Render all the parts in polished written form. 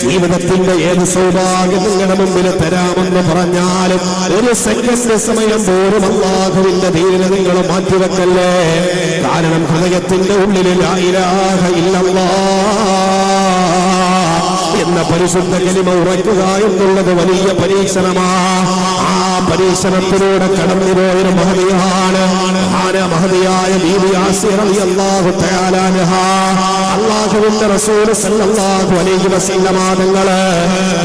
ജീവിതത്തിന്റെ ഏത് സൗഭാഗ്യം നിങ്ങളുടെ മുമ്പിൽ തരാമെന്ന് പറഞ്ഞാലും ഒരു സെക്കൻഡ് സമയം പോലും അല്ലാഹുവിന്റെ ദീനിനെ നിങ്ങൾ മാറ്റിവെക്കല്ലേ. കാരണം ഹൃദയത്തിന്റെ ഉള്ളിൽ ലാ ഇലാഹ ഇല്ലല്ലാഹ് എന്ന പരിശുദ്ധ കലിമ ഉറക്കുക എന്നുള്ളത് വലിയ പരീക്ഷണമാണ്. ആ പരീക്ഷണത്തിലൂടെ കടന്നുപോയൊരു മഹതിയാണ് മഹതിയായ ബീബി ആസിയ റളിയല്ലാഹു തആല അൻഹാ. അല്ലാഹുവിന്റെ റസൂൽ സല്ലല്ലാഹു അലൈഹി വസല്ലം തങ്ങളെ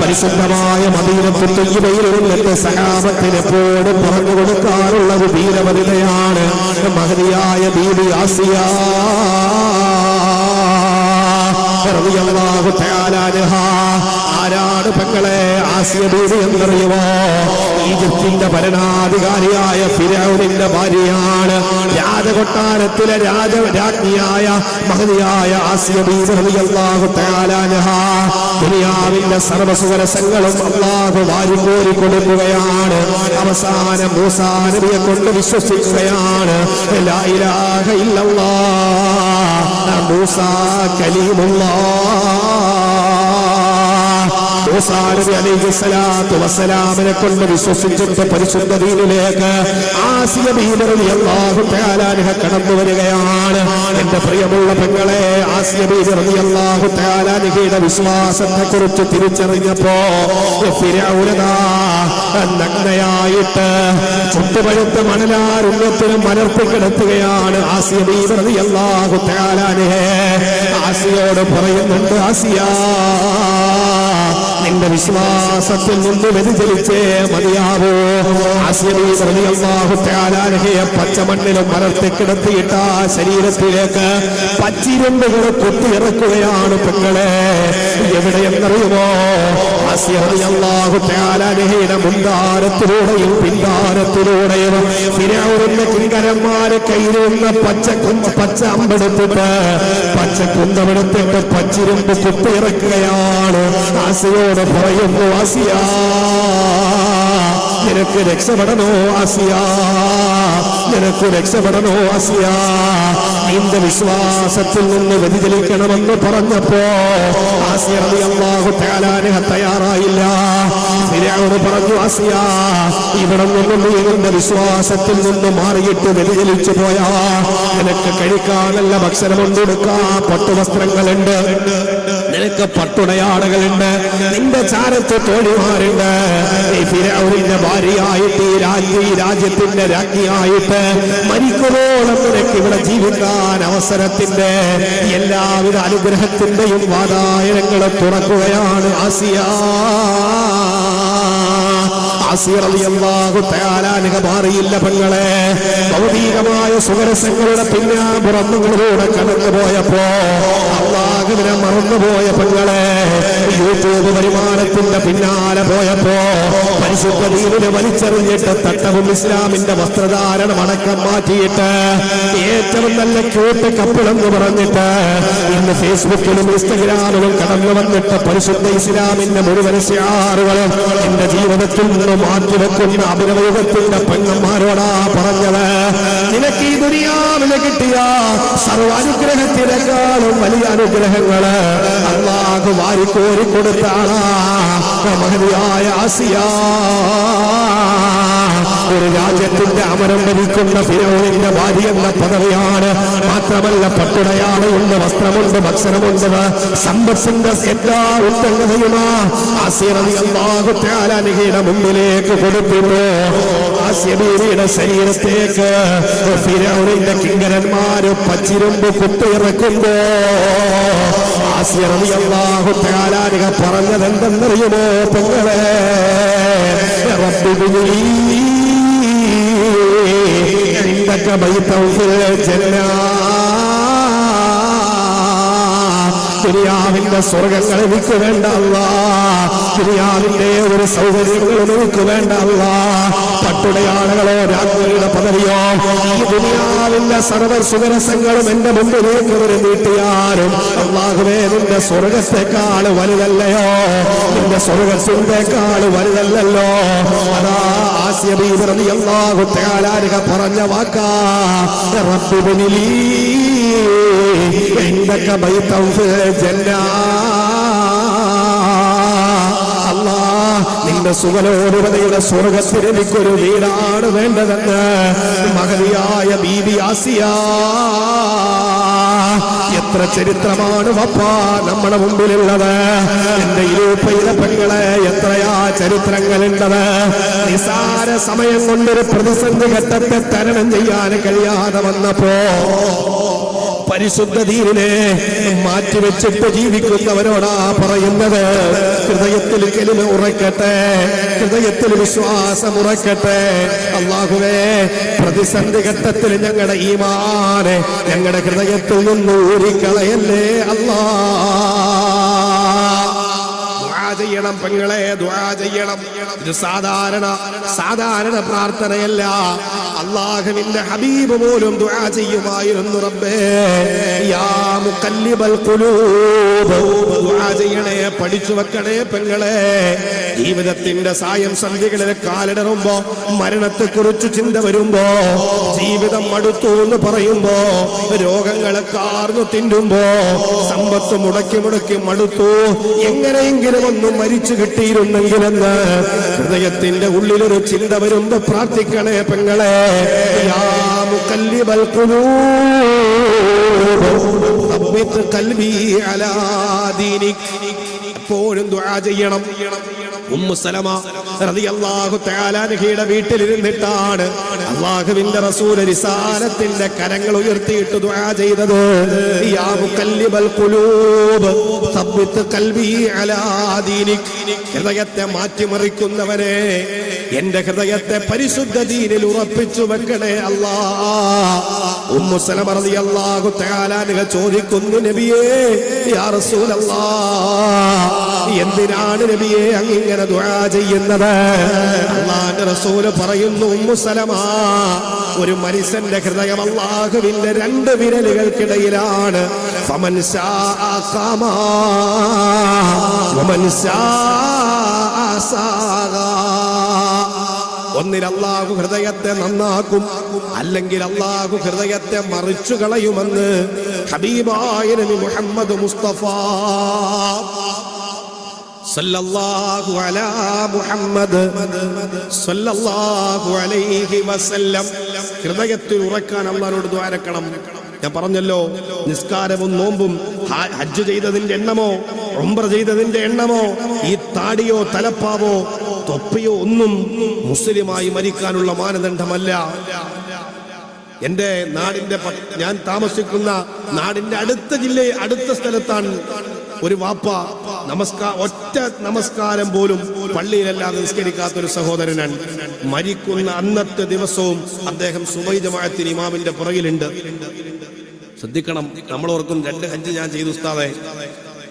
പരിശുദ്ധമായ മദീനത്തുൽ തയ്യിബയിൽ നിന്നിട്ട് സഹാബത്തിന് എപ്പോഴും പറഞ്ഞു കൊടുക്കാറുള്ള ഒരു വീരവനിതയാണ് മഹതിയായ ബീബി ആസിയ റളിയല്ലാഹു തആല അൻഹാ. ആരാണ് പെങ്ങളെ ആസിയ ബീവി എന്നറിയുമോ? ഈജിപ്തിന്റെ ഭരണാധികാരിയായ ഫിർഔനിന്റെ ഭാര്യയാണ്. രാജകൊട്ടാരത്തിലെ രാജ്ഞിയായ മഹതിയായ ആസിയ ബീവി റളിയല്ലാഹു തആല അൻഹാ. ദുനിയാവിന്റെ സർവ്വസുഖരസങ്ങളും അല്ലാഹു വാരിക്കോരി കൊടുക്കുകയാണ്. അവസാനം മൂസാ നബിയെ കൊണ്ട് വിശ്വസിക്കുകയാണ്. ലാ ഇലാഹ ഇല്ലല്ലാഹ് മൂസാ കലീമുല്ലാഹ്. മൂസാ നബി അലൈഹിസ്സലാത്തു വസ്സലാമിനെ കൊണ്ട് വിശ്വസിച്ചിട്ട് പരിശുദ്ധ ദീനിലേക്ക് ആസിയ ബീവി റളിയല്ലാഹു തആല അൻഹ കടന്നു വരികയാണ്. എന്റെ പ്രിയമുള്ള പെങ്ങളെ, ആസിയ ബീവി റളിയല്ലാഹു തആല അൻഹയുടെ വിശ്വാസത്തെ കുറിച്ച് തിരിച്ചറിഞ്ഞപ്പോ ഫിർഔനദാ നഗ്നയായിട്ട് ചുട്ടുപഴുത്ത മണലാരുണ്യത്തിന് മലർത്തിക്കിടത്തുകയാണ് ആസിയ ബീവി റളിയല്ലാഹു തആല അൻഹ. ആസിയോട് പറയുന്നുണ്ട്, ആസിയ നിന്റെ വിശ്വാസത്തിൽ നിന്ന് വ്യതിചലിച്ചേ മതിയാവോ. ആസിയ ബീവി റളിയല്ലാഹു തആല അൻഹയെ പച്ചമണ്ണിലും മലർത്തിക്കിടത്തിയിട്ട് ആ ശരീരത്തിലേക്ക് പച്ചിരുമ്പുകൾ കുത്തിയിറക്കുകയാണ് പെങ്ങളെ. എവിടെയെന്നറിയുമോ? ആസിയ റളിയല്ലാഹു തആല അൻഹയുടെ മുൻകാരത്തിലൂടെയും പിൻകാരത്തിലൂടെയും ഫിർഔനിന്റെ കിങ്കരന്മാരെ കയ്യിലുള്ള പച്ച അമ്പെടുത്തിട്ട് പച്ചക്കുന്തമെടുത്തിട്ട് പച്ചിരുമ്പ് കുത്തിയിറക്കുകയാണ്. ആസിയോട് പറയുന്നു, ആസിയ നിനക്ക് രക്ഷപ്പെടണോ ആസിയ, നിനക്ക് രക്ഷപ്പെടണോ ആസിയ. നിന്റെ വിശ്വാസത്തിൽ നിന്ന് വ്യതിചലിക്കണമെന്ന് പറഞ്ഞപ്പോ ആസിയ റളിയല്ലാഹു തആല അൻഹ തയ്യാറായില്ല. ഫിർഔൻ പറഞ്ഞു, ആസിയ ഇവിടെ നിന്നും നീ നിന്റെ വിശ്വാസത്തിൽ നിന്ന് മാറിയിട്ട് വ്യതിചലിച്ചു പോയാ നിനക്ക് കഴിക്കാൻ നല്ല ഭക്ഷണമുണ്ട്, കൊടുക്കാൻ പട്ടുവസ്ത്രങ്ങളുണ്ട്, നിനക്ക് പട്ടുടയാടകളുണ്ട്, നിന്റെ ചാരത്ത് തോഴിമാരുണ്ട്. ഈ ഫിർഔനിന്റെ ഭാര്യയായിട്ട് ഈ രാജ്യത്തിന്റെ രാജ്ഞിയായിട്ട് മരിക്കുവോളം നിനക്ക് ഇവിടെ ജീവിക്കാൻ അവസരത്തിന്റെ എല്ലാവിധ അനുഗ്രഹത്തിന്റെയും വാതായനങ്ങളെ തുറക്കുകയാണ് ആസിയ. ആസിയ റളിയല്ലാഹു തആല അൻഹ മാറിയില്ല പെങ്ങളെ. ഭൗതികമായ സുഖരസങ്ങളുടെ പിന്നാമ്പുറങ്ങളിലൂടെ കടന്നുപോയപ്പോ അല്ലാഹുവിനെ മറന്നുപോയ പെങ്ങളെ. യൂട്യൂബ് വരുമാനത്തിന്റെ പിന്നാലെ പോയപ്പോ പരിശുദ്ധ ദീനിനെ വലിച്ചെറിഞ്ഞിട്ട് തട്ടവും ഇസ്ലാമിന്റെ വസ്ത്രധാരണം അടക്കം മാറ്റിയിട്ട് ഏറ്റവും നല്ല ക്യൂട്ട് കപ്പിളെന്ന് പറഞ്ഞിട്ട് ഇന്ന് ഫേസ്ബുക്കിലും ഇൻസ്റ്റഗ്രാമിലും കടന്നു വന്നിട്ട് പരിശുദ്ധ ഇസ്ലാമിന്റെ മുഴുവൻ ശിആറുകളും എന്റെ ജീവിതത്തിൽ നിന്ന് മാറ്റിവെക്കുന്ന അഭിനവയുഗത്തിന്റെ പെങ്ങന്മാരോടാ പറഞ്ഞത്, നിനക്ക് ഈ ദുനിയാവിലെ കിട്ടിയ സർവ അനുഗ്രഹത്തിനേക്കാളും വലിയ അനുഗ്രഹങ്ങള് അല്ലാഹു വാരിക്കോരി കൊടുത്ത ആളാ മഹതിയായ ആസിയ. ഒരു രാജ്യത്തിന്റെ അമരം ഭരിക്കുന്ന ഫിർഔനിന്റെ ഭാര്യ എന്ന പദവിയാണ്. മാത്രമല്ല പട്ടുടയാടയുണ്ട്, വസ്ത്രമുണ്ട്, ഭക്ഷണമുണ്ട്, സമ്പത്തിന്റെ എല്ലാ ഉത്തമതയുമാ ആസിയ റളിയല്ലാഹു തആല അൻഹയുടെ മുമ്പിലേക്ക് കൊടുത്തിരുന്നു. ആസിയ ബീവിയുടെ ശരീരത്തേക്ക് ഫിർഔനിന്റെ കിങ്കരന്മാര് പച്ചിരുമ്പ് കുത്തിയിറക്കുമ്പോ ആസിയ റളിയല്ലാഹു തആല അൻഹ പറഞ്ഞത് എന്തെന്നറിയുമോ പെങ്ങളെ? റബ്ബി ബിനി ഇൻദക ബൈതൻ ഫിൽ ജന്നാ. ദുനിയാവിന്റെ സ്വർഗങ്ങൾ എനിക്ക് വേണ്ട അല്ലാഹ്, ദുനിയാവിന്റെ ഒരു സൗകര്യങ്ങളും എനിക്ക് വേണ്ട അല്ലാഹ്. പട്ടുടയാളുകളോ രാജ്ഞിയുടെ പദവിയോ ഈ ദുനിയാവിന്റെ സർവ്വ സുഖരസങ്ങളും എന്റെ മുമ്പിലേക്ക് ഒരു നീട്ടിയാലും അല്ലാഹുവേ നിന്റെ സ്വർഗത്തെക്കാൾ വലുതല്ലയോ, നിന്റെ സ്വർഗത്തിന്റെക്കാൾ വലുതല്ലല്ലോ. അതാ ആസിയ ബീവി റളിയല്ലാഹു തആല അൻഹ പറഞ്ഞ വാക്കാ, റബ്ബി ബിനി ലീ ഇൻദക ബൈതൻ ഫിൽ ജന്നാ. സുഖലോലുപതയുടെ സ്വർഗത്തിൽ എനിക്കൊരു വീടാണ് വേണ്ടതെന്ന് മഹതിയായ ബീബി ആസിയ. എത്ര ചരിത്രമാണ് വപ്പാ നമ്മുടെ മുമ്പിലുള്ളത്. എന്റെ ഇരുപ്പയിലെ പെങ്ങളെ എത്രയാ ചരിത്രങ്ങളുണ്ടത്. നിസാര സമയം കൊണ്ടൊരു പ്രതിസന്ധി ഘട്ടത്തെ തരണം ചെയ്യാൻ കഴിയാതെ വന്നപ്പോ പരിശുദ്ധ ദീനിനെ മാറ്റിവെച്ചിട്ട് ജീവിക്കുന്നവരോടാ പറയുന്നത്, ഹൃദയത്തിൽ കലിമ ഉറക്കട്ടെ, ഹൃദയത്തിൽ വിശ്വാസം ഉറക്കട്ടെ. അല്ലാഹുവേ, പ്രതിസന്ധി ഘട്ടത്തിൽ ഞങ്ങളുടെ ഈമാനെ ഞങ്ങളുടെ ഹൃദയത്തിൽ നിന്ന് ഊരിക്കളയല്ലേ അല്ലാ. ചെയ്യണം പെങ്ങളെ, ദുആ ചെയ്യണം. ഇത് സാധാരണ പ്രാർത്ഥനയല്ല. അല്ലാഹുവിന്റെ ഹബീബ് പോലും ദുആ ചെയ്യുമായിരുന്നു. റബ്ബേ യാ മുഖല്ലിബൽ ഖുലൂബ്, ദുആ ചെയ്യണേ, പഠിച്ചു വെക്കണേ പെങ്ങളെ. ജീവിതത്തിന്റെ സായം സന്ധികളിൽ കാലിടറുമ്പോ, മരണത്തെക്കുറിച്ച് ചിന്ത വരുമ്പോ, ജീവിതം മടുത്തു എന്ന് പറയുമ്പോ, രോഗങ്ങളെ കാർന്നു തിന്നുമ്പോ, സമ്പത്ത് മുടക്കി മടുത്തു, എങ്ങനെയെങ്കിലും ഒന്നും മരിച്ചു കിട്ടിയിരുന്നെങ്കിലെന്ന് ഹൃദയത്തിന്റെ ഉള്ളിലൊരു ചിന്ത വരുമ്പോ പ്രാർത്ഥിക്കണേ പെങ്ങളെ. യാ മുഖല്ലിബൽ ഖുലൂബ് സബ്ബിത് ഖൽബി അലാ ദീനിക്. എപ്പോഴും ദുആ ചെയ്യണം. ഉമ്മു സലമ റളിയല്ലാഹു തആല അൻഹയുടെ വീട്ടിലിരുന്നിട്ടാണ് അല്ലാഹുവിന്റെ റസൂൽ റിസാലത്തിന്റെ കരങ്ങൾ ഉയർത്തിയിട്ട് ദുആ ചെയ്തത്. യാ മുഖല്ലിബൽ ഖുലൂബ് സബ്ബിത് ഖൽബി അലാ ദീനിക്. ഹൃദയത്തെ മാറ്റിമറിക്കുന്നവനെ, എന്റെ ഹൃദയത്തെ പരിശുദ്ധ ദീനിൽ ഉറപ്പിച്ചു വെക്കണേ അല്ലാ. ഉമ്മു സലമ റളിയല്ലാഹു തആല അൻഹ ചോദിക്കുന്നു, നബിയേ യാ റസൂലല്ലാഹ്, എന്തിനാണ് നബിയേ അങ്ങിങ്ങനെ ദുആ ചെയ്യുന്നത്? അല്ലാഹുവിന്റെ റസൂൽ പറയുന്നു, ഉമ്മു സലമ, ഒരു മനുഷ്യന്റെ ഹൃദയം അല്ലാഹുവിന്റെ രണ്ട് വിരലുകൾക്കിടയിലാണ്. ഫമൻ ശാഅ ഖാമ വമൻ ശാഅ സാഗ. ഒന്നിൽ അല്ലാഹു ഹൃദയത്തെ നന്നാക്കും, അല്ലെങ്കിൽ അല്ലാഹു ഹൃദയത്തെ മറിച്ചു കളയുമെന്ന് ഹബീബായ നബി മുഹമ്മദ് മുസ്തഫ സല്ലല്ലാഹു അലാ മുഹമ്മദ് സല്ലല്ലാഹു അലൈഹി വസല്ലം. ഹൃദയത്തിൽ ഉറക്കാൻ അല്ലാഹുവോട് ദ്വാരക്കണം. ഞാൻ പറഞ്ഞല്ലോ, നിസ്കാരവും നോമ്പും ഹജ്ജ് ചെയ്തതിന്റെ എണ്ണമോ ഉംറ ചെയ്തതിന്റെ എണ്ണമോ ഈ താടിയോ തലപ്പാവോ തൊപ്പിയോ ഒന്നും മുസ്ലിമായി മരിക്കാനുള്ള മാനദണ്ഡമല്ല. എന്റെ നാടിന്റെ, ഞാൻ താമസിക്കുന്ന നാടിന്റെ അടുത്ത സ്ഥലത്താണ് ഒരു വാപ്പ ഒറ്റ നമസ്കാരം പോലും പള്ളിയിലല്ലാതെ നിസ്കരിക്കാത്തൊരു സഹോദരനാണ്. മരിക്കുന്ന അന്നത്തെ ദിവസവും അദ്ദേഹം സുബഹി ജമാഅത്തിന് ഇമാമിന്റെ പുറകിലുണ്ട്. ശ്രദ്ധിക്കണം, നമ്മൾ ഓർക്കും 2 ഹജ്ജ് ഞാൻ ചെയ്തു ഉസ്താദേ,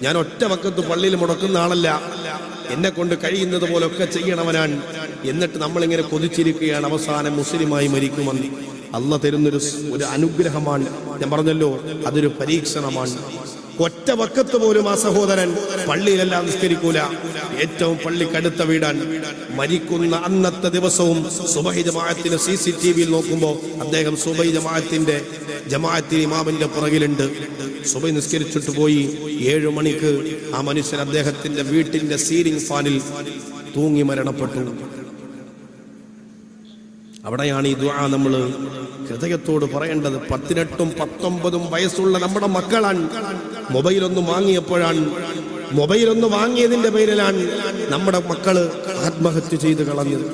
ഞാൻ ഒറ്റ വക്കത്ത് പള്ളിയിൽ മുടക്കുന്ന ആളല്ല, എന്നെ കൊണ്ട് കഴിയുന്നത് പോലൊക്കെ ചെയ്യണവനാണ്. എന്നിട്ട് നമ്മളിങ്ങനെ കൊതിച്ചിരിക്കുകയാണ് അവസാനം മുസ്ലിമായി മരിക്കുമെന്ന്. അല്ലാഹ് തരുന്നൊരു അനുഗ്രഹമാണ്. ഞാൻ പറഞ്ഞല്ലോ, അതൊരു പരീക്ഷണമാണ്. ഒറ്റ വക്കത്ത് പോലും ആ സഹോദരൻ പള്ളിയിലെല്ലാം നിസ്കരിക്കൂല. ഏറ്റവും പള്ളിക്കടുത്ത വീടാണ്. മരിക്കുന്ന അന്നത്തെ ദിവസവും സുബഹി ജമാഅത്തിന് CCTV-യിൽ നോക്കുമ്പോൾ അദ്ദേഹം സുബഹി ജമാഅത്തിന് ഇമാമിന്റെ പുറകിലുണ്ട്. സുബഹി നിസ്കരിച്ചിട്ട് പോയി 7 മണിക്ക് ആ മനുഷ്യൻ അദ്ദേഹത്തിന്റെ വീട്ടിന്റെ സീലിംഗ് ഫാനിൽ തൂങ്ങി മരണപ്പെട്ടു. അവിടെയാണ് ഈ ദുആ നമ്മൾ ഹൃദയത്തോട് പറയേണ്ടത്. 18ഉം 19ഉം വയസ്സുള്ള നമ്മുടെ മക്കളാണ്. മൊബൈലൊന്ന് വാങ്ങിയതിന്റെ പേരിലാണ് നമ്മുടെ മക്കള് ആത്മഹത്യ ചെയ്ത് കളഞ്ഞത്.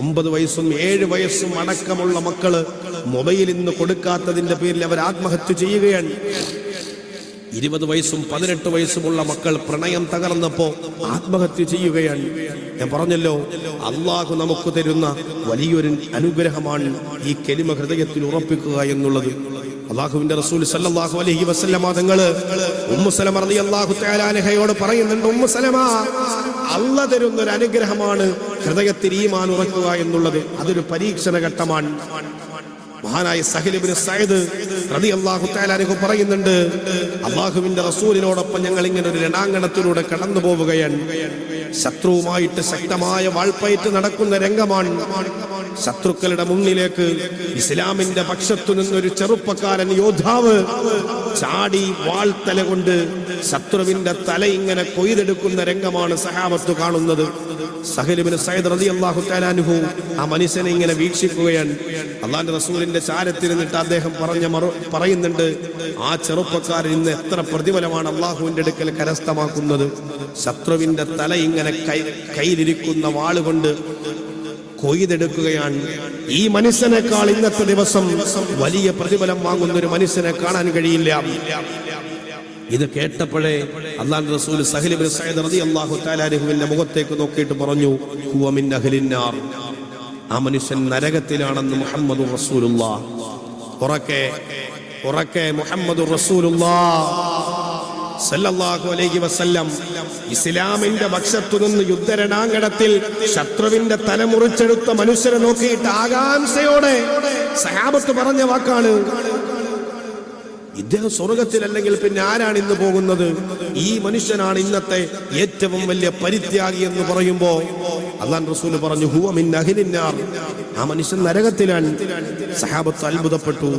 9 വയസ്സും 7 വയസ്സും അടക്കമുള്ള മക്കള് മൊബൈൽ ഇന്ന് കൊടുക്കാത്തതിന്റെ പേരിൽ അവർ ആത്മഹത്യ ചെയ്യുകയാണ്. 20 വയസ്സും 18 വയസ്സുമുള്ള മക്കൾ പ്രണയം തകർന്നപ്പോ ആത്മഹത്യ ചെയ്യുകയാണ്. ഞാൻ പറഞ്ഞല്ലോ, അള്ളാഹു നമുക്ക് തരുന്ന വലിയൊരു അനുഗ്രഹമാണ് ഈ കലിമ ഹൃദയത്തിൽ ഉറപ്പിക്കുക എന്നുള്ളത്. അള്ളാഹുവിന്റെ റസൂൽ സല്ലല്ലാഹു അലൈഹി വസല്ലമ തങ്ങള് ഉമ്മു സലമ റളിയല്ലാഹു തആല അൻഹയോട് പറയുന്നുണ്ട്, ഉമ്മു സലമ, അള്ളാഹ് തരുന്ന ഒരു അനുഗ്രഹമാണ് ഹൃദയത്തിൽ ഈമാൻ ഉറക്കുക എന്നുള്ളത്. അതൊരു പരീക്ഷണ ഘട്ടമാണ്. മഹാനായ സഹൽ ഇബ്നു സഈദ് റളിയല്ലാഹു തആല അൻഹു പറയുന്നുണ്ട്, അള്ളാഹുവിന്റെ റസൂലിനോടൊപ്പം ഞങ്ങൾ ഇങ്ങനെ ഒരു രണാങ്കണത്തിലൂടെ കടന്നു പോവുകയാണ്. ശത്രുവുമായിട്ട് ശക്തമായ വാൾപ്പയറ്റ് നടക്കുന്ന രംഗമാണ്. ശത്രുക്കളുടെ മുന്നിലേക്ക് ഇസ്ലാമിന്റെ പക്ഷത്തു നിന്നൊരു ചെറുപ്പക്കാരൻ യോദ്ധാവ് ചാടി വാൾത്തല കൊണ്ട് ശത്രുവിന്റെ തല ഇങ്ങനെ കൊയ്തെടുക്കുന്ന രംഗമാണ് സഹാബത്ത് കാണുന്നത്. സഹൽ ഇബ്നു സഈദ് റളിയല്ലാഹു തആല അൻഹു ആ മനുഷ്യനെ ഇങ്ങനെ വീക്ഷിക്കുകയാണ്. അല്ലാഹുവിന്റെ റസൂലിന്റെ ചാരത്തിൽ നിന്നിട്ട് അദ്ദേഹം പറയുന്നുണ്ട്, ആ ചെറുപ്പക്കാരൻ ഇന്ന് എത്ര പ്രതിഫലമാണ് അള്ളാഹുവിന്റെ അടുക്കൽ കരസ്ഥമാക്കുന്നത്. ശത്രുവിന്റെ തല ഇങ്ങനെ കയ്യിലിരിക്കുന്ന വാളുകൊണ്ട് കൊയ്തെടുക്കുകയാണ്. ഈ മനുഷ്യനേക്കാൾ ഇന്നത്തെ ദിവസം വലിയ പ്രതിഫലം വാങ്ങുന്ന ഒരു മനുഷ്യനെ കാണാൻ കഴിയില്ല. ഇത് കേട്ടപ്പോഴേ അല്ലാഹുവിന്റെ റസൂൽ സഹൽ ഇബ്നു സഈദ് റളിയല്ലാഹു തആല അൻഹുവിന്റെ മുഖത്തേക്ക് നോക്കിയിട്ട് പറഞ്ഞു, ഹുവ മിൻ അഹ്ലിന്നാർ, ആ മനുഷ്യൻ നരകത്തിലാണെന്ന് മുഹമ്മദുർ റസൂലുള്ളാഹ്. ഉറക്കെ മുഹമ്മദുർ റസൂലുള്ളാഹ് സല്ലല്ലാഹു അലൈഹി വസല്ലം ഇസ്ലാമിന്റെ പക്ഷത്തു നിന്ന് യുദ്ധരണാങ്കണത്തിൽ ശത്രുവിന്റെ തല മുറിച്ചെടുത്ത മനുഷ്യരെ നോക്കിയിട്ട് ആകാംക്ഷയോടെ സഹാബത്ത് പറഞ്ഞ വാക്കാണ്, ഇദ്ദേഹം സ്വർഗത്തിലല്ലെങ്കിൽ പിന്നെ ആരാണ് ഇന്ന് പോകുന്നത്? ഈ മനുഷ്യനാണ് ഇന്നത്തെ ഏറ്റവും വലിയ പരിത്യാഗി എന്ന് പറയുമ്പോ അല്ലാഹുവിന്റെ റസൂൽ പറഞ്ഞു, ഹുവ മിൻ അഹ്ലിന്നാർ, ആ മനുഷ്യൻ നരകത്തിലാണ്. സഹാബത്ത് അത്ഭുതപ്പെട്ടു.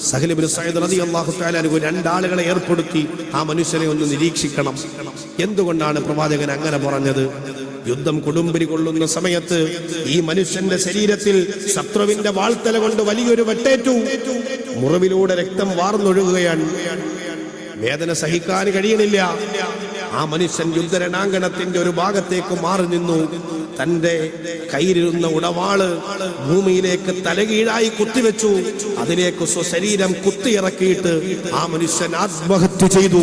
സഹൽ ഇബ്നു സഈദ് റളിയല്ലാഹു തആല അൻഹു രണ്ടാളുകളെ ഏർപ്പെടുത്തി ആ മനുഷ്യനെ ഒന്ന് നിരീക്ഷിക്കണം. എന്തുകൊണ്ടാണ് പ്രവാചകൻ അങ്ങനെ പറഞ്ഞത്? യുദ്ധം കൊടുമ്പിരി കൊള്ളുന്ന സമയത്ത് ഈ മനുഷ്യന്റെ ശരീരത്തിൽ ശത്രുവിന്റെ വാൾത്തല കൊണ്ട് വലിയൊരു വെട്ടേറ്റു. മുറിവിലൂടെ രക്തം വാർന്നൊഴുകുകയാണ്. വേദന സഹിക്കാൻ കഴിയണില്ല. ആ മനുഷ്യൻ യുദ്ധരണാങ്കണത്തിന്റെ ഒരു ഭാഗത്തേക്ക് മാറി നിന്നു. തന്റെ കയ്യിലിരുന്ന ഉടവാള് ഭൂമിയിലേക്ക് തലകീഴായി കുത്തിവെച്ചു. അതിലേക്ക് സ്വശരീരം കുത്തിയിറക്കിയിട്ട് ആ മനുഷ്യൻ ആത്മഹത്യ ചെയ്തു.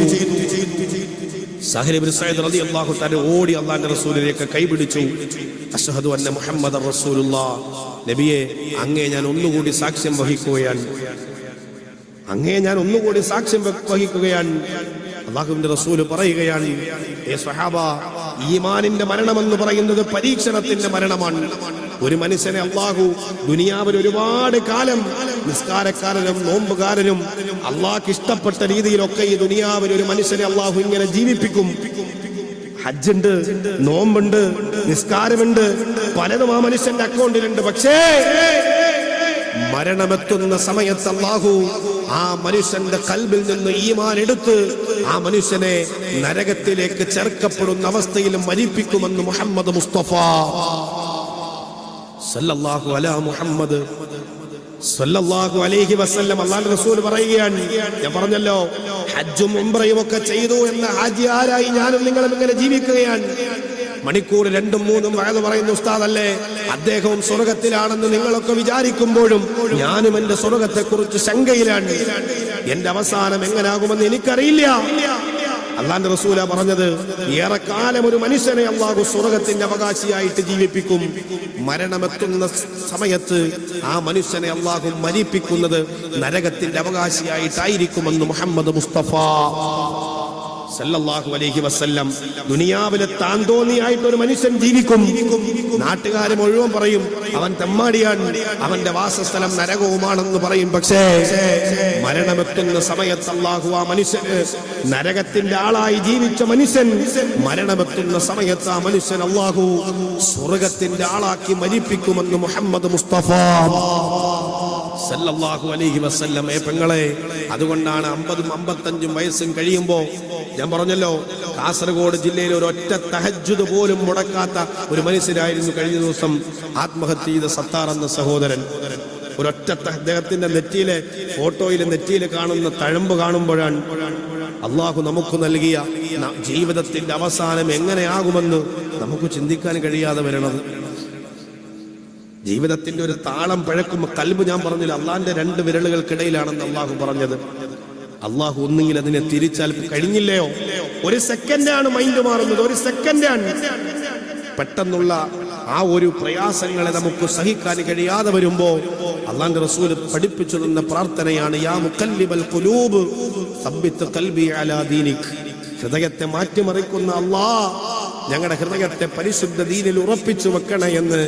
സഹൽ ഇബ്നു സഈദ് റളിയല്ലാഹു തആല ഓടി അല്ലാഹുവിന്റെ റസൂലിലേക്ക് കൈപിടിച്ചു. അശ്ഹദു അന്ന മുഹമ്മദർ റസൂലുള്ളാഹ്, നബിയെ അങ്ങേ ഞാൻ ഒന്നുകൂടി സാക്ഷ്യം വഹിക്കുകയാണ്, അല്ലാഹുവിന്റെ റസൂൽ പറയുകയാണ്, ഏ സ്വഹാബ, ഈമാനിന്റെ മരണമെന്ന് പറയുന്നത് പരീക്ഷണത്തിന്റെ മരണമാണ്. ഒരു മനുഷ്യനെ അള്ളാഹു ദുനിയാവിൽ ഒരുപാട് കാലം നിസ്കാരക്കാരനും നോമ്പുകാരനും അള്ളാഹ്ക്ക് ഇഷ്ടപ്പെട്ട രീതിയിലൊക്കെ ഈ ദുനിയാവിൽ ഒരു മനുഷ്യനെ അള്ളാഹു ഇങ്ങനെ ജീവിപ്പിക്കും. ഹജ്ജുണ്ട്, നോമ്പുണ്ട്, നിസ്കാരമുണ്ട്, പലതും ആ മനുഷ്യന്റെ അക്കൗണ്ടിലുണ്ട്. പക്ഷേ മരണമെത്തുന്ന സമയത്ത് അല്ലാഹു ആ മനുഷ്യന്റെ ഖൽബിൽ നിന്ന് ഈമാൻ എടുത്ത് ആ മനുഷ്യനെ നരകത്തിലേക്ക് ചേർക്കപ്പെടുന്ന അവസ്ഥയിൽ മരിപ്പിക്കുമെന്ന് മുഹമ്മദ് മുസ്തഫ സല്ലല്ലാഹു അലാ മുഹമ്മദ് സല്ലല്ലാഹു അലൈഹി വസല്ലം അല്ലാഹുവിന്റെ റസൂൽ പറയുകയാണ്, ഞാൻ പറഞ്ഞല്ലോ ഹജ്ജും ഉംറയും ഒക്കെ ചെയ്തു എന്ന ഹാജി ആരായി ഞാനും നിങ്ങളും ഇങ്ങനെ ജീവിക്കുകയാണ്. മണിക്കൂർ 2ഉം 3ഉം വയത് പറയുന്ന ഉസ്താദല്ലേ, അദ്ദേഹവും സ്വർഗത്തിലാണെന്ന് നിങ്ങളൊക്കെ വിചാരിക്കുമ്പോഴും ഞാനും എന്റെ സ്വർഗത്തെ കുറിച്ച് ശങ്കയിലാണ്. എന്റെ അവസാനം എങ്ങനാകുമെന്ന് എനിക്കറിയില്ല. അല്ലാഹുവിന്റെ റസൂലാ പറഞ്ഞത്, ഏറെക്കാലം ഒരു മനുഷ്യനെ അല്ലാഹു സ്വർഗത്തിന്റെ അവകാശിയായിട്ട് ജീവിപ്പിക്കും. മരണമെത്തുന്ന സമയത്ത് ആ മനുഷ്യനെ അല്ലാഹു മരിപ്പിക്കുന്നത് നരകത്തിന്റെ അവകാശിയായിട്ടായിരിക്കുമെന്ന് മുഹമ്മദ് മുസ്തഫ സല്ലല്ലാഹു അലൈഹി വസല്ലം. ദുനിയാവിലെ താന്തോന്നിയായിട്ട് ഒരു മനുഷ്യൻ ജീവിക്കും. നാട്ടുകാരെ മുഴുവൻ പറയും അവൻ തെമ്മാടിയാണ്, അവന്റെ വാസസ്ഥലം നരകവുമാണെന്ന് പറയും. പക്ഷേ മരണമെത്തുന്ന സമയത്ത് അല്ലാഹു ആ മനുഷ്യന് നരകത്തിന്റെ ആളായി ജീവിച്ച മനുഷ്യൻ മരണമെത്തുന്ന സമയത്ത് ആ മനുഷ്യൻ അല്ലാഹു സ്വർഗത്തിന്റെ ആളാക്കി മരിപ്പിക്കുമെന്ന് മുഹമ്മദ് മുസ്തഫ സല്ലല്ലാഹു അലൈഹി വസല്ലം. പെങ്ങളെ, അതുകൊണ്ടാണ് 50ഉം 55ഉം വയസ്സും കഴിയുമ്പോ ഞാൻ പറഞ്ഞല്ലോ, കാസർഗോഡ് ജില്ലയിൽ ഒരൊറ്റ തഹജ്ജുദ് പോലും മുടക്കാത്ത ഒരു മനുഷ്യനായിരുന്നു കഴിഞ്ഞ ദിവസം ആത്മഹത്യ ചെയ്ത സത്താർ എന്ന സഹോദരൻ. ഒരൊറ്റ അദ്ദേഹത്തിന്റെ നെറ്റിയിലെ ഫോട്ടോയിലെ നെറ്റിയിൽ കാണുന്ന തഴമ്പ് കാണുമ്പോഴാണ് അള്ളാഹു നമുക്ക് നൽകിയ ജീവിതത്തിന്റെ അവസാനം എങ്ങനെയാകുമെന്ന് നമുക്ക് ചിന്തിക്കാൻ കഴിയാതെ വരണത്. ജീവിതത്തിന്റെ ഒരു താളം പഴക്കുമ്പോൾ കൽബ്, ഞാൻ പറഞ്ഞില്ല, അള്ളാഹിന്റെ 2 വിരലുകൾക്കിടയിലാണെന്ന് അള്ളാഹു പറഞ്ഞത്. അള്ളാഹു ഒന്നുകിൽ അതിനെ തിരിച്ചാൽ കഴിഞ്ഞില്ലയോ? ഒരു സെക്കൻഡാണ് മൈൻഡ് മാറുന്നത്, ഒരു സെക്കൻഡാണ്. പെട്ടെന്നുള്ള ആ ഒരു പ്രയാസങ്ങളെ നമുക്ക് സഹിക്കാൻ കഴിയാതെ വരുമ്പോ അല്ലാഹുവിന്റെ റസൂൽ പഠിപ്പിച്ചു തന്ന പ്രാർത്ഥനയാണ്, യാ മുഖല്ലിബൽ ഖുലൂബ് സബ്ബിത് ഖൽബി അലാ ദീനിക്. ഹൃദയത്തെ മാറ്റിമറിക്കുന്ന അല്ലാഹ്, ഞങ്ങളുടെ ഹൃദയത്തെ പരിശുദ്ധ ദീനിൽ ഉറപ്പിച്ചു വെക്കണേ എന്ന്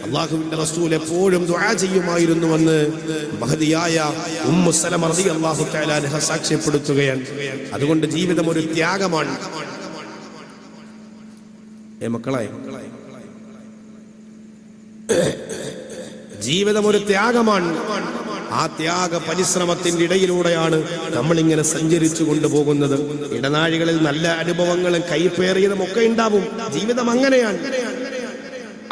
അള്ളാഹുവിന്റെ റസൂൽ എപ്പോഴും ദുആ ചെയ്യുമായിരുന്നുവെന്ന് മഹദിയായ ഉമ്മു സലമ റളിയല്ലാഹു തആല അൻഹ സാക്ഷ്യപ്പെടുത്തുകയാണ്. അതുകൊണ്ട് ജീവിതം ഒരു ത്യാഗമാണ്. മക്കളെ, ജീവിതം ഒരു ത്യാഗമാണ്. ആ ത്യാഗ പരിശ്രമത്തിന്റെ ഇടയിലൂടെയാണ് നമ്മൾ ഇങ്ങനെ സഞ്ചരിച്ചു കൊണ്ടുപോകുന്നത്. ഇടനാഴികളിൽ നല്ല അനുഭവങ്ങളും കൈപ്പേറിയതും ഒക്കെ ഉണ്ടാവും. ജീവിതം അങ്ങനെയാണ്.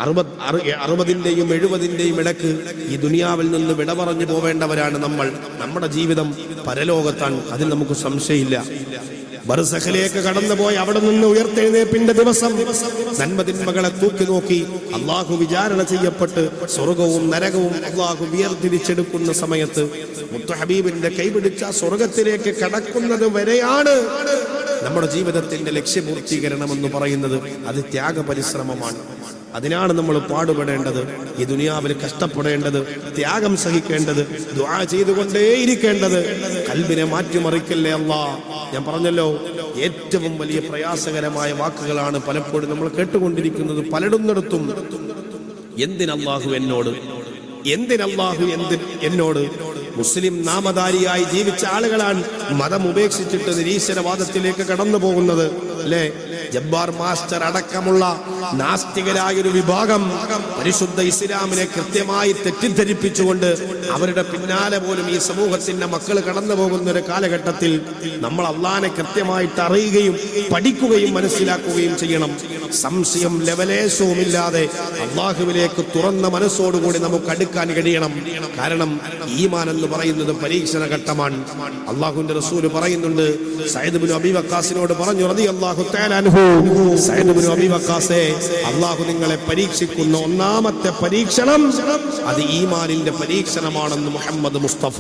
60-ന്റെയും 70-ന്റെയും ഇടക്ക് ഈ ദുനിയാവിൽ നിന്ന് വിട പറഞ്ഞു പോവേണ്ടവരാണ് നമ്മൾ. നമ്മുടെ ജീവിതം പരലോകത്താണ്, അതിൽ നമുക്ക് സംശയമില്ല. ബർസഖിലേക്ക് കടന്നുപോയി അവിടെ നിന്ന് ഉയർത്തെഴുന്നേൽപ്പിന്റെ ദിവസം നന്മതിന്മകളെ തൂക്കി നോക്കി അള്ളാഹു വിചാരണ ചെയ്യപ്പെട്ട് സ്വർഗവും നരകവും അള്ളാഹു വേർതിരിച്ചെടുക്കുന്ന സമയത്ത് മുത്തു ഹബീബിന്റെ കൈപിടിച്ച സ്വർഗത്തിലേക്ക് കടക്കുന്നത് വരെയാണ് നമ്മുടെ ജീവിതത്തിന്റെ ലക്ഷ്യപൂർത്തീകരണം എന്ന് പറയുന്നത്. അത് ത്യാഗ പരിശ്രമമാണ്. അതിനാണ് നമ്മൾ പാടുപെടേണ്ടത്, ഈ ദുനിയാവിൽ കഷ്ടപ്പെടേണ്ടത്, ത്യാഗം സഹിക്കേണ്ടത്, ദുആ ചെയ്തുകൊണ്ടേയിരിക്കേണ്ടത്. കൽബിനെ മാറ്റിമറിക്കല്ലേ അല്ലാ. ഞാൻ പറഞ്ഞല്ലോ, ഏറ്റവും വലിയ പ്രയാസകരമായ വാക്കുകളാണ് പലപ്പോഴും നമ്മൾ കേട്ടുകൊണ്ടിരിക്കുന്നത് പലയിടത്തും. എന്തിനല്ലാഹു എന്നോട്, എന്തിനല്ലാഹു എന്നോട്. മുസ്ലിം നാമധാരിയായി ജീവിച്ച ആളുകളാണ് മതം ഉപേക്ഷിച്ചിട്ട് നിരീശ്വരവാദത്തിലേക്ക് കടന്നു പോകുന്നത്, അല്ലേ? ജബ്ബാർ മാസ്റ്റർ അടക്കമുള്ള നാസ്തികരായൊരു വിഭാഗം പരിശുദ്ധ ഇസ്ലാമിനെ കൃത്യമായി തെറ്റിദ്ധരിപ്പിച്ചുകൊണ്ട് അവരുടെ പിന്നാലെ പോലും ഈ സമൂഹത്തിന്റെ മക്കൾ കടന്നു പോകുന്ന ഒരു കാലഘട്ടത്തിൽ നമ്മൾ അള്ളാനെ കൃത്യമായിട്ട് അറിയുകയും പഠിക്കുകയും മനസ്സിലാക്കുകയും ചെയ്യണം. സംശയം ലവലേശവുമില്ലാതെ അള്ളാഹുവിലേക്ക് തുറന്ന മനസ്സോടുകൂടി നമുക്ക് അടുക്കാൻ കഴിയണം. കാരണം ഈമാൻ എന്ന് പറയുന്നത് പരീക്ഷണ ഘട്ടമാണ്. അള്ളാഹുവിന്റെ റസൂല് പറയുന്നുണ്ട്, സയ്യിദ് ഇബ്നു അബീ വഖാസിനോട് പറഞ്ഞു റളിയല്ലാഹു തആല അൻഹു, സയ്യിദ് ഇബ്നു അബീ വഖാസേ, അള്ളാഹു നിങ്ങളെ പരീക്ഷിക്കുന്ന ഒന്നാമത്തെ പരീക്ഷണം അത് ഈമാനിന്റെ പരീക്ഷണമാണെന്ന് മുഹമ്മദ് മുസ്തഫ